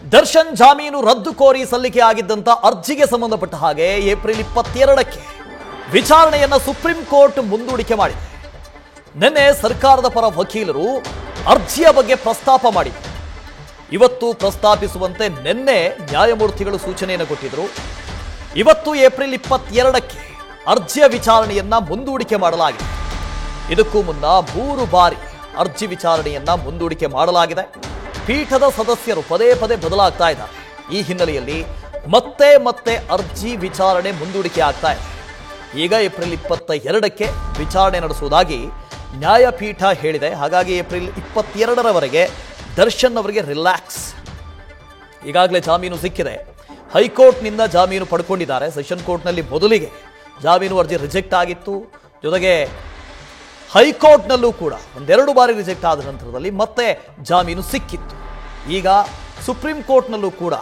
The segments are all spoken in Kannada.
ದರ್ಶನ್ ಜಾಮೀನು ರದ್ದು ಕೋರಿ ಸಲ್ಲಿಕೆಯಾಗಿದ್ದಂಥ ಅರ್ಜಿಗೆ ಸಂಬಂಧಪಟ್ಟ ಹಾಗೆ ಏಪ್ರಿಲ್ 22ಕ್ಕೆ ವಿಚಾರಣೆಯನ್ನು ಸುಪ್ರೀಂ ಕೋರ್ಟ್ ಮುಂದೂಡಿಕೆ ಮಾಡಿದೆ. ನಿನ್ನೆ ಸರ್ಕಾರದ ಪರ ವಕೀಲರು ಅರ್ಜಿಯ ಬಗ್ಗೆ ಪ್ರಸ್ತಾಪ ಮಾಡಿದರು. ಇವತ್ತು ಪ್ರಸ್ತಾಪಿಸುವಂತೆ ನಿನ್ನೆ ನ್ಯಾಯಮೂರ್ತಿಗಳು ಸೂಚನೆಯನ್ನು ಕೊಟ್ಟಿದ್ದರು. ಇವತ್ತು ಏಪ್ರಿಲ್ 22ಕ್ಕೆ ಅರ್ಜಿಯ ವಿಚಾರಣೆಯನ್ನ ಮುಂದೂಡಿಕೆ ಮಾಡಲಾಗಿದೆ. ಇದಕ್ಕೂ ಮುನ್ನ 3 ಬಾರಿ ಅರ್ಜಿ ವಿಚಾರಣೆಯನ್ನ ಮುಂದೂಡಿಕೆ ಮಾಡಲಾಗಿದೆ. ಪೀಠದ ಸದಸ್ಯರು ಪದೇ ಪದೇ ಬದಲಾಗ್ತಾ ಇದ್ದಾರೆ. ಈ ಹಿನ್ನೆಲೆಯಲ್ಲಿ ಮತ್ತೆ ಅರ್ಜಿ ವಿಚಾರಣೆ ಮುಂದೂಡಿಕೆ ಆಗ್ತಾ ಇದೆ. ಈಗ ಏಪ್ರಿಲ್ 22ಕ್ಕೆ ವಿಚಾರಣೆ ನಡೆಸುವುದಾಗಿ ನ್ಯಾಯಪೀಠ ಹೇಳಿದೆ. ಹಾಗಾಗಿ ಏಪ್ರಿಲ್ 22ರವರೆಗೆ ದರ್ಶನ್ ಅವರಿಗೆ ರಿಲ್ಯಾಕ್ಸ್. ಈಗಾಗಲೇ ಜಾಮೀನು ಸಿಕ್ಕಿದೆ. ಹೈಕೋರ್ಟ್ನಿಂದ ಜಾಮೀನು ಪಡ್ಕೊಂಡಿದ್ದಾರೆ. ಸೆಷನ್ ಕೋರ್ಟ್ನಲ್ಲಿ ಮೊದಲಿಗೆ ಜಾಮೀನು ಅರ್ಜಿ ರಿಜೆಕ್ಟ್ ಆಗಿತ್ತು. ಜೊತೆಗೆ ಹೈಕೋರ್ಟ್ನಲ್ಲೂ ಕೂಡ 2 ಬಾರಿ ರಿಜೆಕ್ಟ್ ಆದ ನಂತರದಲ್ಲಿ ಮತ್ತೆ ಜಾಮೀನು ಸಿಕ್ಕಿತ್ತು. ಈಗ ಸುಪ್ರೀಂ ಕೋರ್ಟ್ನಲ್ಲೂ ಕೂಡ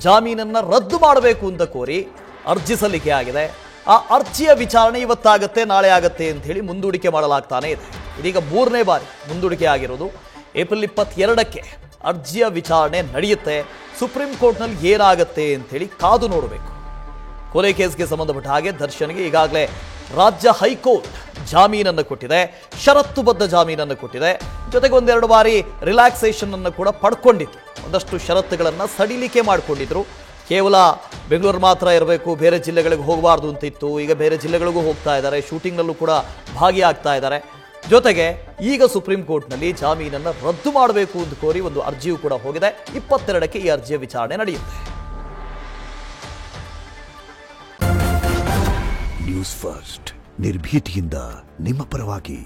ಜಾಮೀನನ್ನು ರದ್ದು ಮಾಡಬೇಕು ಅಂತ ಕೋರಿ ಅರ್ಜಿ ಸಲ್ಲಿಕೆ ಆಗಿದೆ. ಆ ಅರ್ಜಿಯ ವಿಚಾರಣೆ ಇವತ್ತಾಗತ್ತೆ, ನಾಳೆ ಆಗತ್ತೆ ಅಂತ ಹೇಳಿ ಮುಂದೂಡಿಕೆ ಮಾಡಲಾಗ್ತಾನೆ ಇದೆ. ಇದೀಗ 3ನೇ ಬಾರಿ ಮುಂದೂಡಿಕೆ ಆಗಿರೋದು. ಏಪ್ರಿಲ್ 22ಕ್ಕೆ ಅರ್ಜಿಯ ವಿಚಾರಣೆ ನಡೆಯುತ್ತೆ. ಸುಪ್ರೀಂ ಕೋರ್ಟ್ನಲ್ಲಿ ಏನಾಗತ್ತೆ ಅಂತೇಳಿ ಕಾದು ನೋಡಬೇಕು. ಕೊಲೆ ಕೇಸ್ಗೆ ಸಂಬಂಧಪಟ್ಟ ಹಾಗೆ ದರ್ಶನ್ಗೆ ಈಗಾಗಲೇ ರಾಜ್ಯ ಹೈಕೋರ್ಟ್ ಜಾಮೀನನ್ನು ಕೊಟ್ಟಿದೆ, ಷರತ್ತುಬದ್ಧ ಜಾಮೀನನ್ನು ಕೊಟ್ಟಿದೆ. ಜೊತೆಗೆ 1-2 ಬಾರಿ ರಿಲ್ಯಾಕ್ಸೇಷನ್ ಅನ್ನು ಕೂಡ ಪಡ್ಕೊಂಡಿದ್ರು. ಒಂದಷ್ಟು ಷರತ್ತುಗಳನ್ನು ಸಡಿಲಿಕೆ ಮಾಡಿಕೊಂಡಿದ್ರು. ಕೇವಲ ಬೆಂಗಳೂರು ಮಾತ್ರ ಇರಬೇಕು, ಬೇರೆ ಜಿಲ್ಲೆಗಳಿಗೆ ಹೋಗಬಾರ್ದು ಅಂತಿತ್ತು. ಈಗ ಬೇರೆ ಜಿಲ್ಲೆಗಳಿಗೂ ಹೋಗ್ತಾ ಇದ್ದಾರೆ, ಶೂಟಿಂಗ್ನಲ್ಲೂ ಕೂಡ ಭಾಗಿಯಾಗ್ತಾ ಇದ್ದಾರೆ. ಜೊತೆಗೆ ಈಗ ಸುಪ್ರೀಂ ಕೋರ್ಟ್ನಲ್ಲಿ ಜಾಮೀನನ್ನು ರದ್ದು ಮಾಡಬೇಕು ಅಂತ ಕೋರಿ ಒಂದು ಅರ್ಜಿಯೂ ಕೂಡ ಹೋಗಿದೆ. 22ಕ್ಕೆ ಈ ಅರ್ಜಿಯ ವಿಚಾರಣೆ ನಡೆಯುತ್ತೆ. ನ್ಯೂಸ್ ಫಸ್ಟ್ ನಿರ್ಭೀತಿಯಿಂದ ನಿಮ್ಮ ಪರವಾಗಿ.